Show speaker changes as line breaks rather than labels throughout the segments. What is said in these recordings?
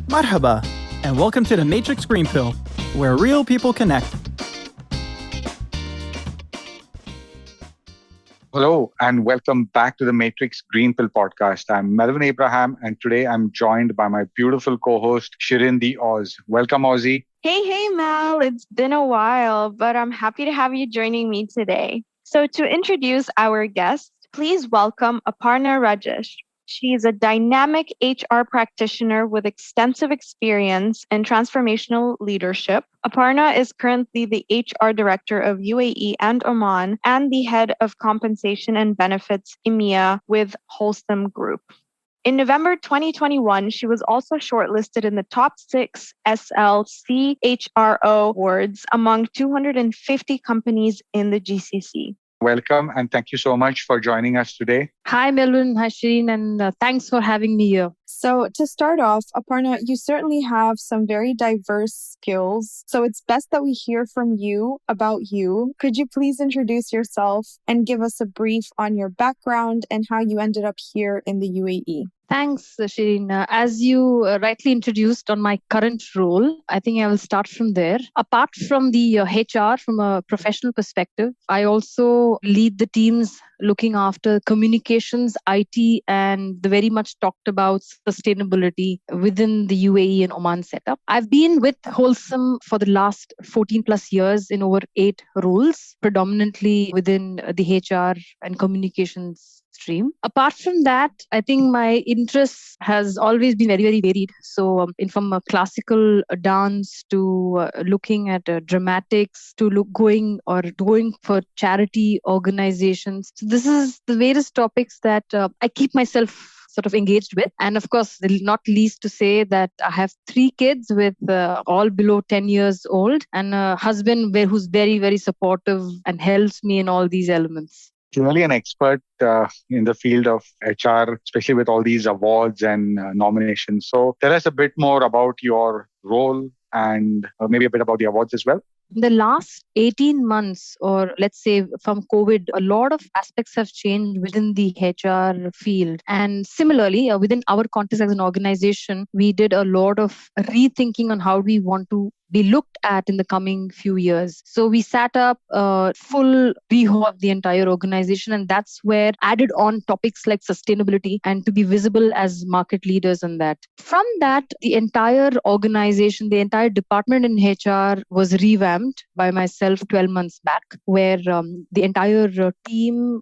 Marhaba, and welcome to the Matrix Green Pill, where real people connect.
Hello, and welcome back to the Matrix Green Pill podcast. I'm Melvin Abraham, and today I'm joined by my beautiful co-host, Shirin the Oz. Welcome, Ozzy.
Hey, Mel. It's been a while, but I'm happy to have you joining me today. So to introduce our guest, please welcome Aparna Rajesh. She is a dynamic HR practitioner with extensive experience in transformational leadership. Aparna is currently the HR Director of UAE and Oman and the Head of Compensation and Benefits EMEA with Holcim Group. In November 2021, she was also shortlisted in the top 6 SLC HRO awards among 250 companies in the GCC.
Welcome, and thank you so much for joining us today.
Hi, Melvin. Hi, Shireen, and thanks for having me here.
So to start off, Aparna, you certainly have some very diverse skills. So it's best that we hear from you about you. Could you please introduce yourself and give us a brief on your background and how you ended up here in the UAE?
Thanks, Shireen. As you rightly introduced on my current role, I think I will start from there. Apart from the HR, from a professional perspective, I also lead the teams looking after communications, IT, and the very much talked about sustainability within the UAE and Oman setup. I've been with Holcim for the last 14 plus years in over 8 roles, predominantly within the HR and communications stream. Apart from that, I think my interest has always been very, very varied. So from a classical dance to looking at dramatics to going for charity organizations. So this is the various topics that I keep myself sort of engaged with. And of course, not least to say that I have 3 kids with all below 10 years old and a husband who's very, very supportive and helps me in all these elements.
Clearly an expert in the field of HR, especially with all these awards and nominations. So tell us a bit more about your role and maybe a bit about the awards as well.
In the last 18 months, or let's say from COVID, a lot of aspects have changed within the HR field. And similarly, within our context as an organization, we did a lot of rethinking on how we want to be looked at in the coming few years. So we sat up a full rehaul of the entire organization, and that's where added on topics like sustainability and to be visible as market leaders in that. From that, the entire organization, the entire department in HR was revamped by myself 12 months back, where the entire team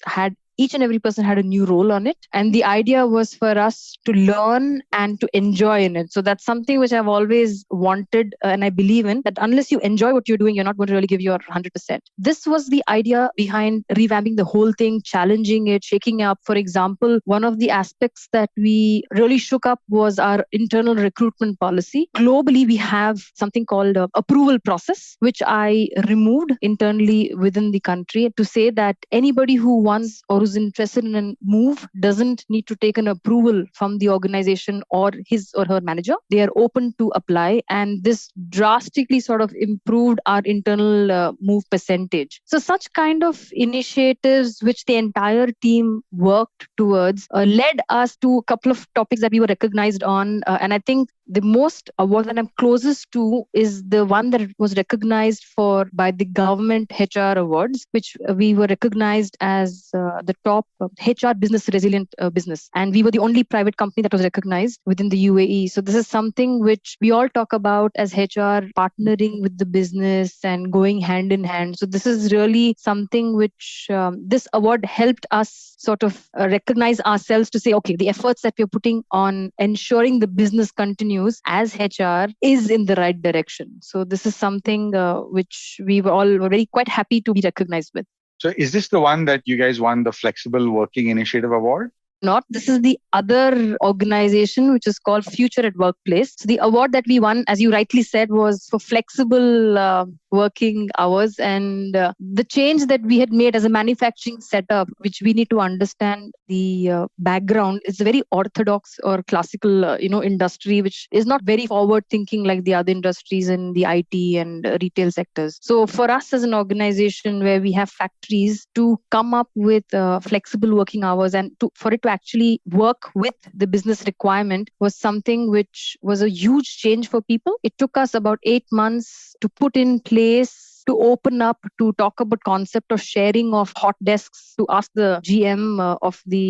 had each and every person had a new role on it. And the idea was for us to learn and to enjoy in it. So that's something which I've always wanted and I believe in, that unless you enjoy what you're doing, you're not going to really give your 100%. This was the idea behind revamping the whole thing, challenging it, shaking up. For example, one of the aspects that we really shook up was our internal recruitment policy. Globally, we have something called approval process, which I removed internally within the country to say that anybody who wants or who's interested in a move doesn't need to take an approval from the organization or his or her manager. They are open to apply, and this drastically sort of improved our internal move percentage. So such kind of initiatives which the entire team worked towards led us to a couple of topics that we were recognized on. And I think the most award that I'm closest to is the one that was recognized by the government HR awards, which we were recognized as the top HR business resilient business. And we were the only private company that was recognized within the UAE. So this is something which we all talk about as HR partnering with the business and going hand in hand. So this is really something which this award helped us sort of recognize ourselves to say, okay, the efforts that we're putting on ensuring the business continues as HR is in the right direction. So this is something which we were all very quite happy to be recognized with.
So is this the one that you guys won the Flexible Working Initiative Award?
Not. This is the other organization, which is called Future at Workplace. So the award that we won, as you rightly said, was for flexible working hours. And the change that we had made as a manufacturing setup, which we need to understand the background, is a very orthodox or classical, industry, which is not very forward thinking like the other industries in the IT and retail sectors. So for us as an organization where we have factories to come up with flexible working hours and for it to actually work with the business requirement was something which was a huge change for people. It took us about 8 months to put in place, to open up, to talk about concept of sharing of hot desks, to ask the GM of the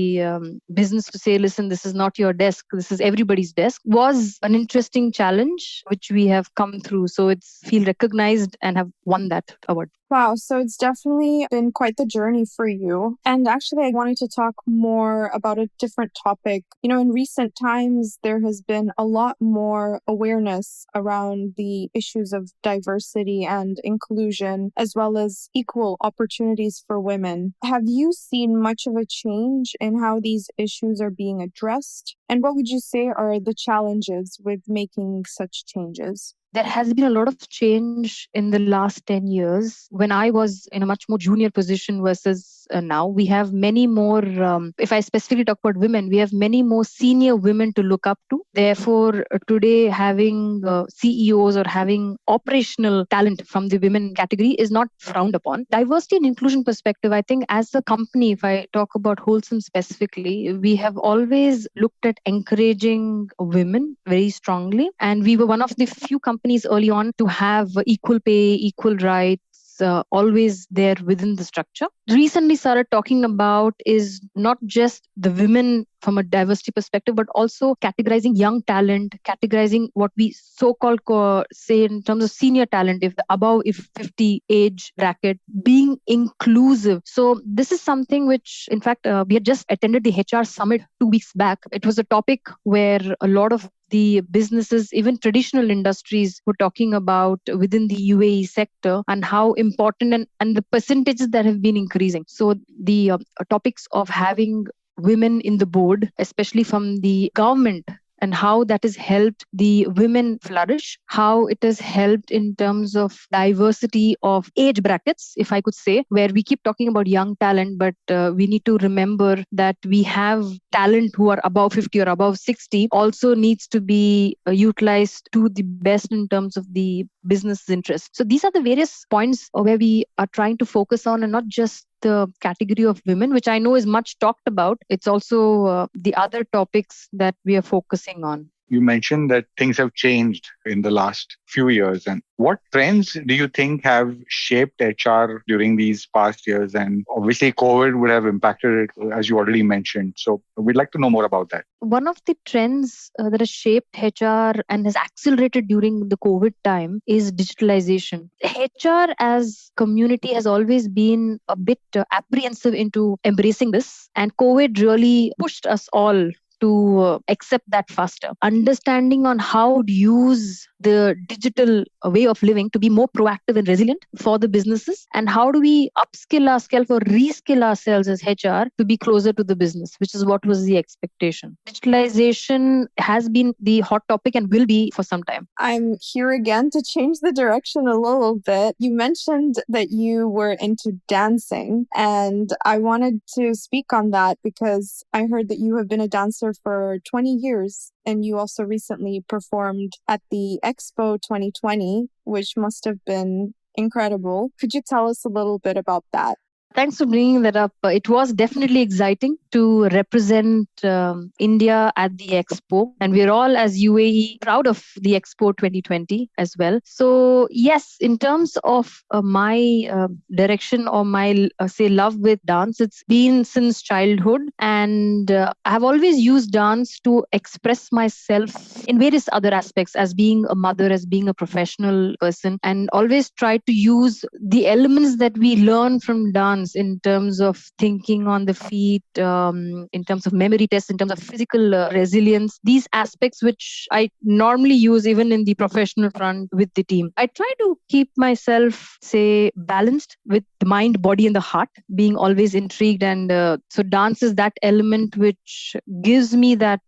business to say, listen, this is not your desk, this is everybody's desk, was an interesting challenge which we have come through. So it's feel recognized and have won that award.
Wow, so it's definitely been quite the journey for you. And actually, I wanted to talk more about a different topic. In recent times, there has been a lot more awareness around the issues of diversity and inclusion, as well as equal opportunities for women. Have you seen much of a change in how these issues are being addressed? And what would you say are the challenges with making such changes?
There has been a lot of change in the last 10 years. When I was in a much more junior position versus now, we have many more, if I specifically talk about women, we have many more senior women to look up to. Therefore, today having CEOs or having operational talent from the women category is not frowned upon. Diversity and inclusion perspective, I think as a company, if I talk about Holcim specifically, we have always looked at encouraging women very strongly. And we were one of the few companies early on to have equal pay, equal rights, always there within the structure. Recently started talking about is not just the women from a diversity perspective, but also categorizing young talent, categorizing what we so-called say in terms of senior talent, if the above 50 age bracket, being inclusive. So this is something which, in fact, we had just attended the HR summit 2 weeks back. It was a topic where a lot of the businesses, even traditional industries, were talking about within the UAE sector and how important and the percentages that have been increasing. So the topics of having women in the board, especially from the government, and how that has helped the women flourish, how it has helped in terms of diversity of age brackets, if I could say, where we keep talking about young talent, but we need to remember that we have talent who are above 50 or above 60 also needs to be utilized to the best in terms of the business interest. So these are the various points where we are trying to focus on, and not just the category of women, which I know is much talked about. It's also the other topics that we are focusing on.
You mentioned that things have changed in the last few years. And what trends do you think have shaped HR during these past years? And obviously, COVID would have impacted it, as you already mentioned. So we'd like to know more about that.
One of the trends that has shaped HR and has accelerated during the COVID time is digitalization. HR as community has always been a bit apprehensive into embracing this. And COVID really pushed us all to accept that faster. Understanding on how to use the digital way of living to be more proactive and resilient for the businesses, and how do we upskill ourselves or reskill ourselves as HR to be closer to the business, which is what was the expectation. Digitalization has been the hot topic and will be for some time.
I'm here again to change the direction a little bit. You mentioned that you were into dancing, and I wanted to speak on that because I heard that you have been a dancer for 20 years. And you also recently performed at the Expo 2020, which must have been incredible. Could you tell us a little bit about that?
Thanks for bringing that up. It was definitely exciting to represent India at the Expo. And we're all, as UAE, proud of the Expo 2020 as well. So, yes, in terms of my direction or my, say, love with dance, it's been since childhood. And I've always used dance to express myself in various other aspects, as being a mother, as being a professional person, and always tried to use the elements that we learn from dance in terms of thinking on the feet, in terms of memory tests, in terms of physical resilience, these aspects which I normally use even in the professional front with the team. I try to keep myself, say, balanced with the mind, body, and the heart, being always intrigued. And so dance is that element which gives me that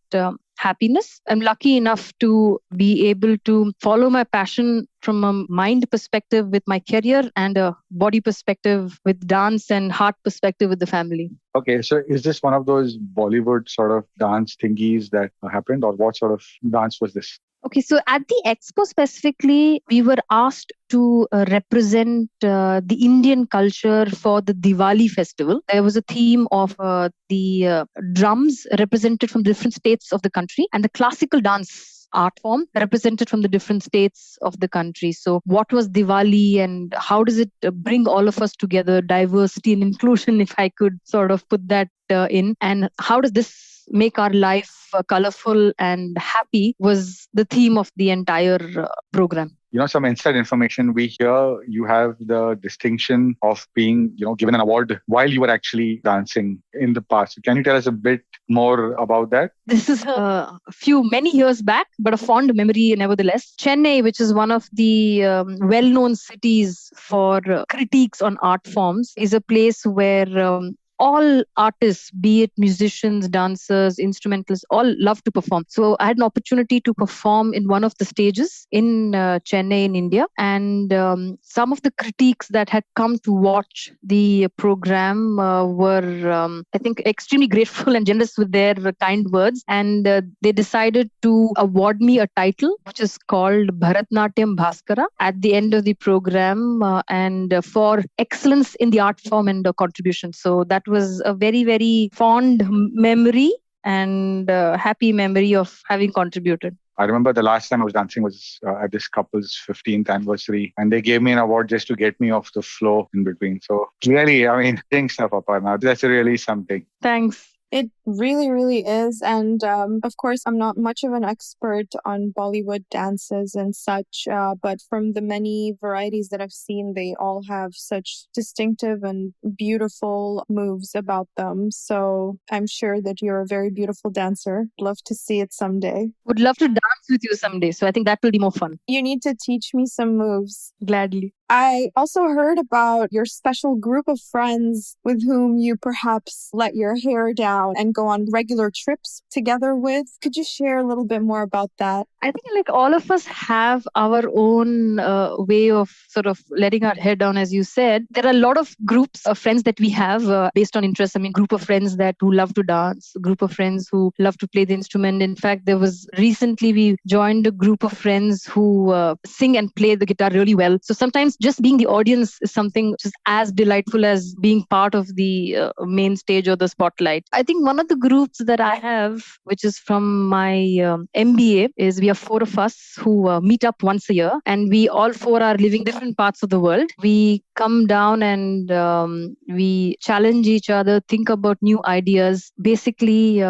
happiness. I'm lucky enough to be able to follow my passion from a mind perspective with my career, and a body perspective with dance, and heart perspective with the family.
Okay, so is this one of those Bollywood sort of dance thingies that happened, or what sort of dance was this?
Okay, so at the expo specifically, we were asked to represent the Indian culture for the Diwali festival. There was a theme of the drums represented from different states of the country and the classical dance art form represented from the different states of the country. So what was Diwali and how does it bring all of us together, diversity and inclusion, if I could sort of put that in, and how does this make our life colorful and happy was the theme of the entire program.
Some inside information. We hear you have the distinction of being, given an award while you were actually dancing in the past. Can you tell us a bit more about that?
This is many years back, but a fond memory nevertheless. Chennai, which is one of the well-known cities for critiques on art forms, is a place where all artists, be it musicians, dancers, instrumentalists, all love to perform. So I had an opportunity to perform in one of the stages in Chennai in India. And some of the critiques that had come to watch the program were, I think, extremely grateful and generous with their kind words. And they decided to award me a title, which is called Bharatnatyam Bhaskara, at the end of the program and for excellence in the art form and contribution. So that was a very, very fond memory and happy memory of having contributed.
I remember the last time I was dancing was at this couple's 15th anniversary, and they gave me an award just to get me off the floor in between. So clearly, doing stuff, Aparna, that's really something.
Thanks.
It really, really is. And of course, I'm not much of an expert on Bollywood dances and such, but from the many varieties that I've seen, they all have such distinctive and beautiful moves about them. So I'm sure that you're a very beautiful dancer. Love to see it someday.
Would love to dance with you someday. So I think that will be more fun.
You need to teach me some moves.
Gladly.
I also heard about your special group of friends with whom you perhaps let your hair down and go on regular trips together with. Could you share a little bit more about that?
I think like all of us have our own way of sort of letting our hair down, as you said. There are a lot of groups of friends that we have based on interest. Group of friends who love to dance, a group of friends who love to play the instrument. In fact, recently we joined a group of friends who sing and play the guitar really well. So sometimes just being the audience is something which is as delightful as being part of the main stage or the spotlight. I think one of the groups that I have, which is from my MBA, is we are 4 of us who meet up once a year, and we all 4 are living different parts of the world. We come down and we challenge each other, think about new ideas, basically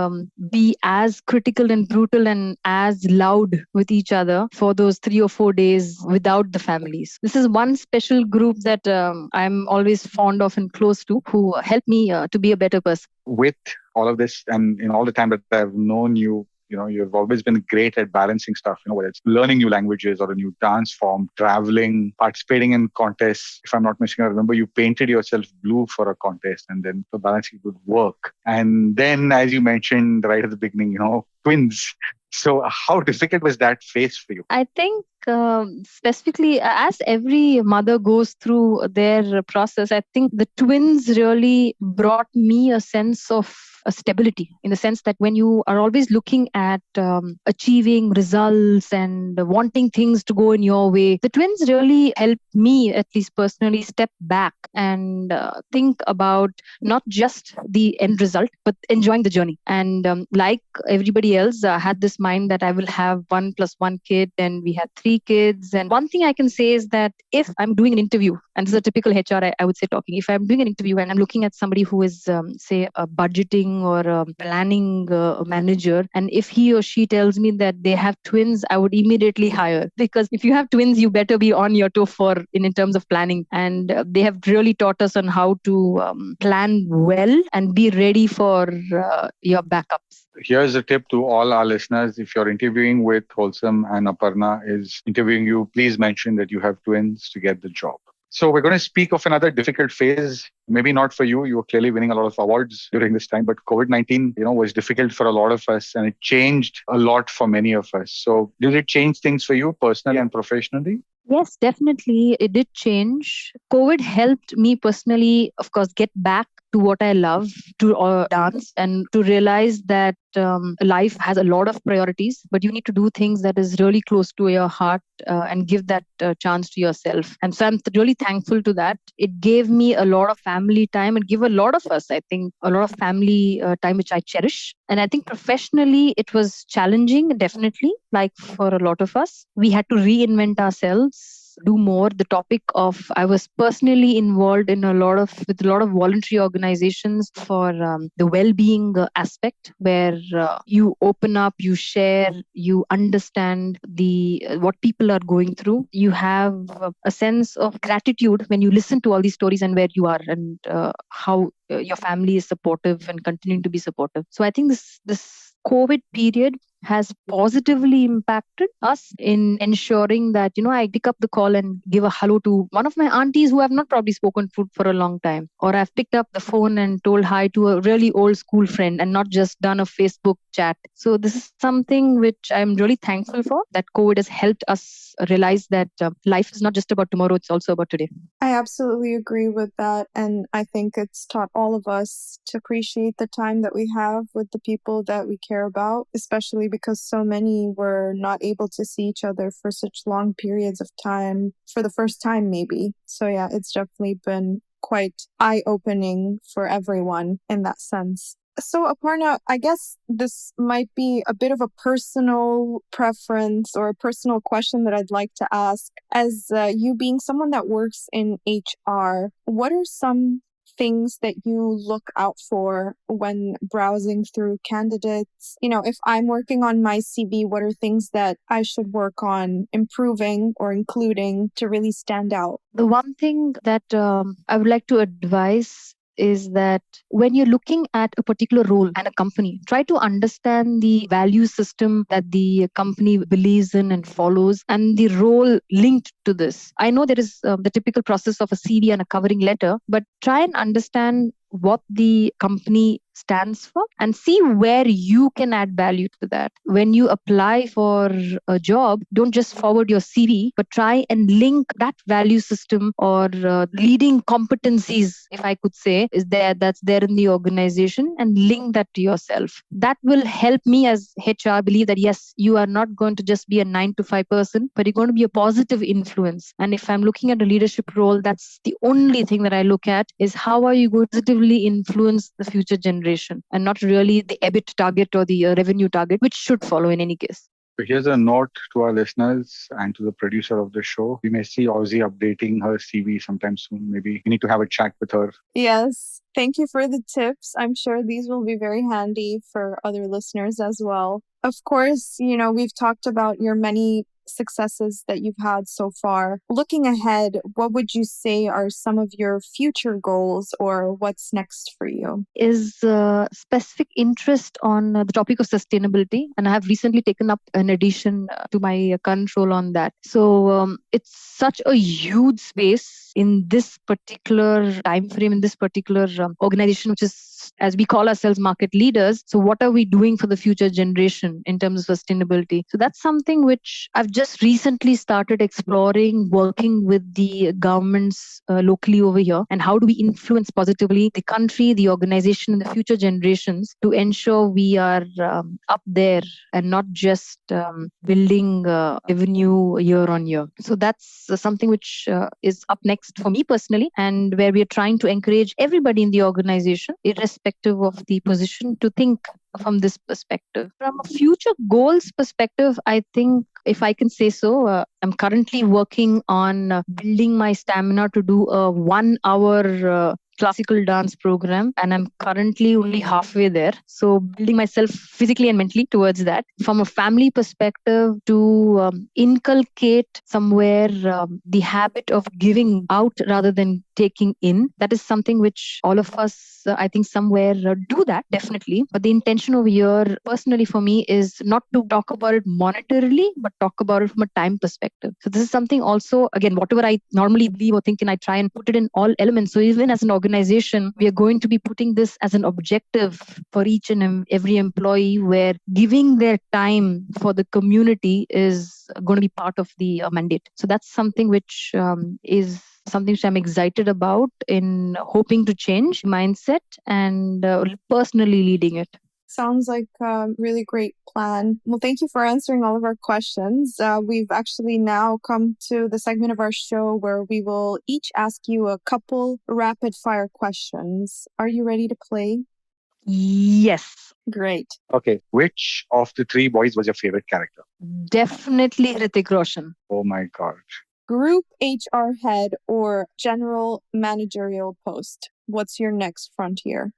be as critical and brutal and as loud with each other for those 3 or 4 days without the families. This is one special group that I'm always fond of and close to, who help me to be a better person.
With all of this and in all the time that I've known you, you've always been great at balancing stuff, whether it's learning new languages or a new dance form, traveling, participating in contests. If I'm not mistaken, I remember you painted yourself blue for a contest, and then the balancing would work. And then, as you mentioned right at the beginning, twins. So how difficult was that phase for you?
I think specifically, as every mother goes through their process, I think the twins really brought me a sense of stability, in the sense that when you are always looking at achieving results and wanting things to go in your way, the twins really helped me, at least personally, step back and think about not just the end result, but enjoying the journey. And like everybody else, I had this mind that I will have 1 + 1 kid, and we had 3 kids. And one thing I can say is that if I'm doing an interview, and this is a typical HR, I would say talking, if I'm doing an interview and I'm looking at somebody who is, say, a budgeting or a planning manager, and if he or she tells me that they have twins, I would immediately hire. Because if you have twins, you better be on your toe in terms of planning. And they have really taught us on how to plan well and be ready for your backups.
Here's a tip to all our listeners. If you're interviewing with Holcim and Aparna is interviewing you, please mention that you have twins to get the job. So we're going to speak of another difficult phase. Maybe not for you. You were clearly winning a lot of awards during this time, but COVID-19, was difficult for a lot of us, and it changed a lot for many of us. So did it change things for you personally and professionally?
Yes, definitely. It did change. COVID helped me personally, of course, get back to what I love, to dance, and to realize that life has a lot of priorities, but you need to do things that is really close to your heart and give that chance to yourself. And so I'm really thankful to that. It gave me a lot of family time. It gave a lot of us, I think, a lot of family time, which I cherish. And I think professionally, it was challenging, definitely, like for a lot of us. We had to reinvent ourselves, do more. The topic of, I was personally involved in with a lot of voluntary organizations for the well-being aspect, where you open up, you share, you understand what people are going through. You have a sense of gratitude when you listen to all these stories and where you are, and how your family is supportive and continuing to be supportive. So I think this COVID period has positively impacted us in ensuring that, I pick up the call and give a hello to one of my aunties who have not probably spoken for a long time. Or I've picked up the phone and told hi to a really old school friend and not just done a Facebook chat. So this is something which I'm really thankful for, that COVID has helped us realize that life is not just about tomorrow, it's also about today.
I absolutely agree with that. And I think it's taught all of us to appreciate the time that we have with the people that we care about, especially because so many were not able to see each other for such long periods of time, for the first time maybe. So yeah, it's definitely been quite eye-opening for everyone in that sense. So Aparna, I guess this might be a bit of a personal preference or a personal question that I'd like to ask. As you being someone that works in HR, what are some things that you look out for when browsing through candidates? If I'm working on my CV, what are things that I should work on improving or including to really stand out?
The one thing that I would like to advise is that when you're looking at a particular role and a company, try to understand the value system that the company believes in and follows, and the role linked to this. I know there is the typical process of a CV and a covering letter, but try and understand what the company stands for and see where you can add value to that. When you apply for a job, don't just forward your CV, but try and link that value system or leading competencies, if I could say, that's there in the organization, and link that to yourself. That will help me as HR believe that yes, you are not going to just be a 9 to 5 person, but you're going to be a positive influence. And if I'm looking at a leadership role, that's the only thing that I look at, is how are you going to positively influence the future generation, and not really the EBIT target or the revenue target, which should follow in any case.
So here's a note to our listeners and to the producer of the show. We may see Aussie updating her CV sometime soon. Maybe we need to have a chat with her.
Yes. Thank you for the tips. I'm sure these will be very handy for other listeners as well. Of course, we've talked about your many successes that you've had so far. Looking ahead, what would you say are some of your future goals, or what's next for you?
Is specific interest on the topic of sustainability, and I have recently taken up an addition to my current role on that. So it's such a huge space in this particular time frame, in this particular organization, which is, as we call ourselves, market leaders. So what are we doing for the future generation in terms of sustainability? So that's something which I've just recently started exploring, working with the governments locally over here, and how do we influence positively the country, the organization, and the future generations to ensure we are up there and not just building revenue year on year. So that's something which is up next for me personally, and where we are trying to encourage everybody in the organization, irrespective of the position, to think from this perspective. From a future goals perspective, I think, if I can say so, I'm currently working on building my stamina to do a 1 hour classical dance program, and I'm currently only halfway there. So building myself physically and mentally towards that. From a family perspective, to inculcate somewhere the habit of giving out rather than taking in. That is something which all of us, I think, somewhere do that, definitely. But the intention over here, personally for me, is not to talk about it monetarily, but talk about it from a time perspective. So this is something also, again, whatever I normally believe or think, and I try and put it in all elements. So even as an organization, we are going to be putting this as an objective for each and every employee, where giving their time for the community is going to be part of the mandate. So that's something which is something which I'm excited about in hoping to change mindset and personally leading it.
Sounds like a really great plan. Well, thank you for answering all of our questions. We've actually now come to the segment of our show where we will each ask you a couple rapid fire questions. Are you ready to play?
Yes.
Great.
Okay. Which of the three boys was your favorite character?
Definitely Hrithik Roshan.
Oh my God.
Group HR head or general managerial post? What's your next frontier?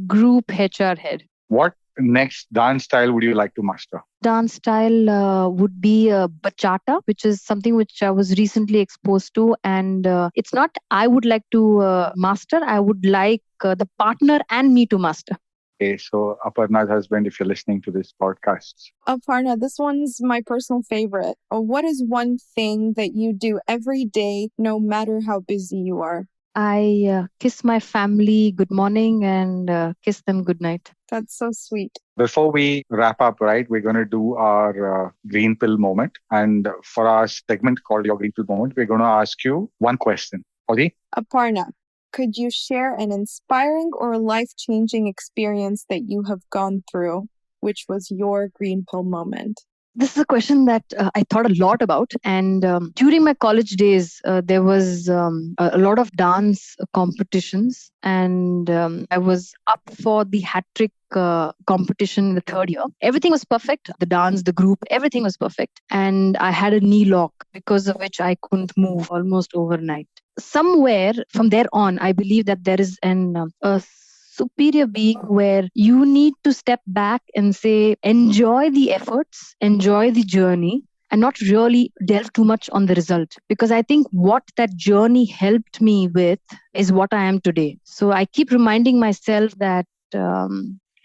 Group HR head.
What next dance style would you like to master?
Dance style would be bachata, which is something which I was recently exposed to. And it's not I would like to master. I would like the partner and me to master.
Okay, so Aparna's husband, if you're listening to this podcast.
Aparna, this one's my personal favorite. What is one thing that you do every day, no matter how busy you are?
I kiss my family good morning and kiss them good night.
That's so sweet.
Before we wrap up, right, we're going to do our green pill moment. And for our segment called Your Green Pill Moment, we're going to ask you one question. Odi?
Aparna, could you share an inspiring or life-changing experience that you have gone through, which was your green pill moment?
This is a question that I thought a lot about. And during my college days, there was a lot of dance competitions. And I was up for the hat trick competition in the third year. Everything was perfect. The dance, the group, everything was perfect. And I had a knee lock because of which I couldn't move almost overnight. Somewhere from there on, I believe that there is a superior being where you need to step back and say, enjoy the efforts, enjoy the journey, and not really delve too much on the result. Because I think what that journey helped me with is what I am today. So I keep reminding myself that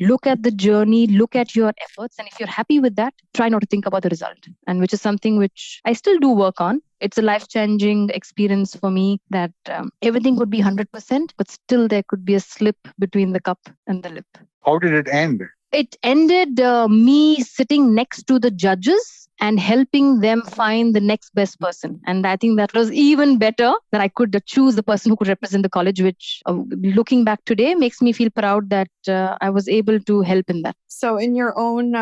look at the journey, look at your efforts. And if you're happy with that, try not to think about the result. And which is something which I still do work on. It's a life-changing experience for me that everything could be 100%, but still there could be a slip between the cup and the lip.
How did it end?
It ended me sitting next to the judges and helping them find the next best person. And I think that was even better that I could choose the person who could represent the college, which looking back today makes me feel proud that I was able to help in that.
So in your own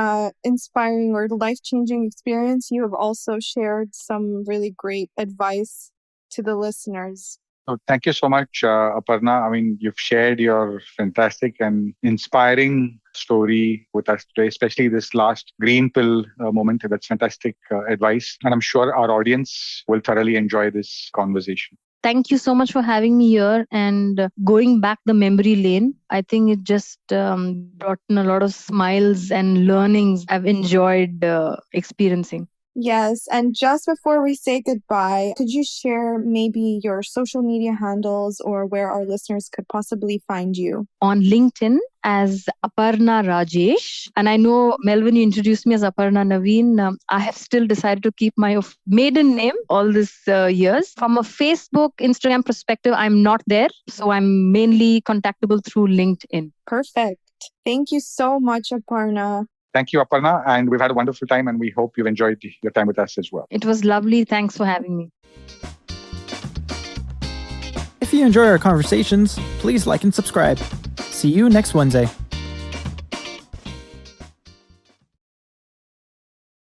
inspiring or life-changing experience, you have also shared some really great advice to the listeners.
So thank you so much, Aparna. I mean, you've shared your fantastic and inspiring story with us today, especially this last green pill moment. That's fantastic advice. And I'm sure our audience will thoroughly enjoy this conversation.
Thank you so much for having me here and going back the memory lane. I think it just brought in a lot of smiles and learnings I've enjoyed experiencing.
Yes. And just before we say goodbye, could you share maybe your social media handles or where our listeners could possibly find you?
On LinkedIn as Aparna Rajesh. And I know, Melvin, you introduced me as Aparna Naveen. I have still decided to keep my maiden name all these years. From a Facebook, Instagram perspective, I'm not there. So I'm mainly contactable through LinkedIn.
Perfect. Thank you so much, Aparna.
Thank you, Aparna. And we've had a wonderful time and we hope you've enjoyed your time with us as well.
It was lovely. Thanks for having me.
If you enjoy our conversations, please like and subscribe. See you next Wednesday.